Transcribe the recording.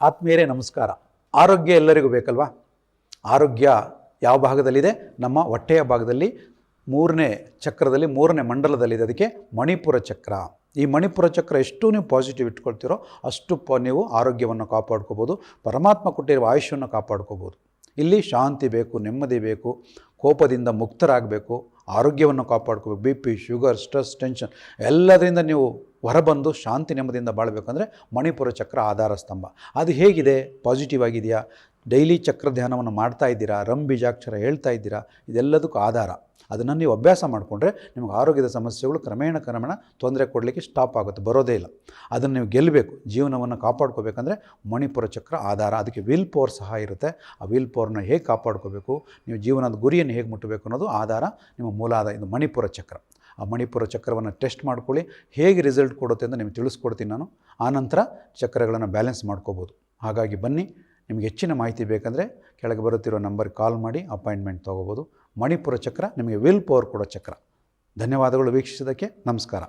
ಆತ್ಮೀಯರೇ ನಮಸ್ಕಾರ. ಆರೋಗ್ಯ ಎಲ್ಲರಿಗೂ ಬೇಕಲ್ವಾ? ಆರೋಗ್ಯ ಯಾವ ಭಾಗದಲ್ಲಿದೆ? ನಮ್ಮ ಹೊಟ್ಟೆಯ ಭಾಗದಲ್ಲಿ, ಮೂರನೇ ಚಕ್ರದಲ್ಲಿ, ಮೂರನೇ ಮಂಡಲದಲ್ಲಿದೆ. ಅದಕ್ಕೆ ಮಣಿಪುರ ಚಕ್ರ. ಈ ಮಣಿಪುರ ಚಕ್ರ ಎಷ್ಟು ನೀವು ಪಾಸಿಟಿವ್ ಇಟ್ಕೊಳ್ತೀರೋ ಅಷ್ಟು ನೀವು ಆರೋಗ್ಯವನ್ನು ಕಾಪಾಡ್ಕೋಬೋದು, ಪರಮಾತ್ಮ ಕೊಟ್ಟಿರುವ ಆಯುಷ್ಯವನ್ನು ಕಾಪಾಡ್ಕೋಬೋದು. ಇಲ್ಲಿ ಶಾಂತಿ ಬೇಕು, ನೆಮ್ಮದಿ ಬೇಕು, ಕೋಪದಿಂದ ಮುಕ್ತರಾಗಬೇಕು, ಆರೋಗ್ಯವನ್ನು ಕಾಪಾಡ್ಕೋಬೇಕು. B P, sugar, stress, tension ಎಲ್ಲದರಿಂದ ನೀವು ಹೊರಬಂದು ಶಾಂತಿ ನೆಮ್ಮದಿಯಿಂದ ಬಾಳಬೇಕಂದ್ರೆ ಮಣಿಪುರ ಚಕ್ರ ಆಧಾರ ಸ್ತಂಭ. ಅದು ಹೇಗಿದೆ? ಪಾಸಿಟಿವ್ ಆಗಿದೆಯಾ? ಡೈಲಿ ಚಕ್ರ ಧ್ಯಾನವನ್ನು ಮಾಡ್ತಾ ಇದ್ದೀರಾ? ಬೀಜಾಕ್ಷರ ಹೇಳ್ತಾ ಇದ್ದೀರಾ? ಇದೆಲ್ಲದಕ್ಕೂ ಆಧಾರ. ಅದನ್ನು ನೀವು ಅಭ್ಯಾಸ ಮಾಡಿಕೊಂಡ್ರೆ ನಿಮಗೆ ಆರೋಗ್ಯದ ಸಮಸ್ಯೆಗಳು ಕ್ರಮೇಣ ತೊಂದರೆ ಕೊಡಲಿಕ್ಕೆ ಸ್ಟಾಪ್ ಆಗುತ್ತೆ, ಬರೋದೇ ಇಲ್ಲ. ಅದನ್ನು ನೀವು ಗೆಲ್ಲಬೇಕು. ಜೀವನವನ್ನು ಕಾಪಾಡ್ಕೋಬೇಕಂದ್ರೆ ಮಣಿಪುರ ಚಕ್ರ ಆಧಾರ. ಅದಕ್ಕೆ ವಿಲ್ ಪವರ್ ಸಹ ಇರುತ್ತೆ. ಆ ವಿಲ್ ಪವರ್ನ ಹೇಗೆ ಕಾಪಾಡ್ಕೋಬೇಕು, ನೀವು ಜೀವನದ ಗುರಿಯನ್ನು ಹೇಗೆ ಮುಟ್ಟಬೇಕು ಅನ್ನೋದು ಆಧಾರ, ನಿಮ್ಮ ಮೂಲ ಆಧಾರ ಇದು ಮಣಿಪುರ ಚಕ್ರ. ಆ ಮಣಿಪುರ ಚಕ್ರವನ್ನು ಟೆಸ್ಟ್ ಮಾಡ್ಕೊಳ್ಳಿ, ಹೇಗೆ ರಿಸಲ್ಟ್ ಕೊಡುತ್ತೆ ಅಂತ ನಿಮಗೆ ತಿಳಿಸ್ಕೊಡ್ತೀನಿ ನಾನು. ಆನಂತರ ಚಕ್ರಗಳನ್ನು ಬ್ಯಾಲೆನ್ಸ್ ಮಾಡ್ಕೋಬೋದು. ಹಾಗಾಗಿ ಬನ್ನಿ, ನಿಮಗೆ ಹೆಚ್ಚಿನ ಮಾಹಿತಿ ಬೇಕಂದರೆ ಕೆಳಗೆ ಬರುತ್ತಿರೋ ನಂಬರ್ಗೆ ಕಾಲ್ ಮಾಡಿ ಅಪಾಯಿಂಟ್ಮೆಂಟ್ ತೊಗೋಬೋದು. ಮಣಿಪುರ ಚಕ್ರ ನಿಮಗೆ ವಿಲ್ ಪವರ್ ಕೊಡೋ ಚಕ್ರ. ಧನ್ಯವಾದಗಳು ವೀಕ್ಷಿಸಿದ್ದಕ್ಕೆ. ನಮಸ್ಕಾರ.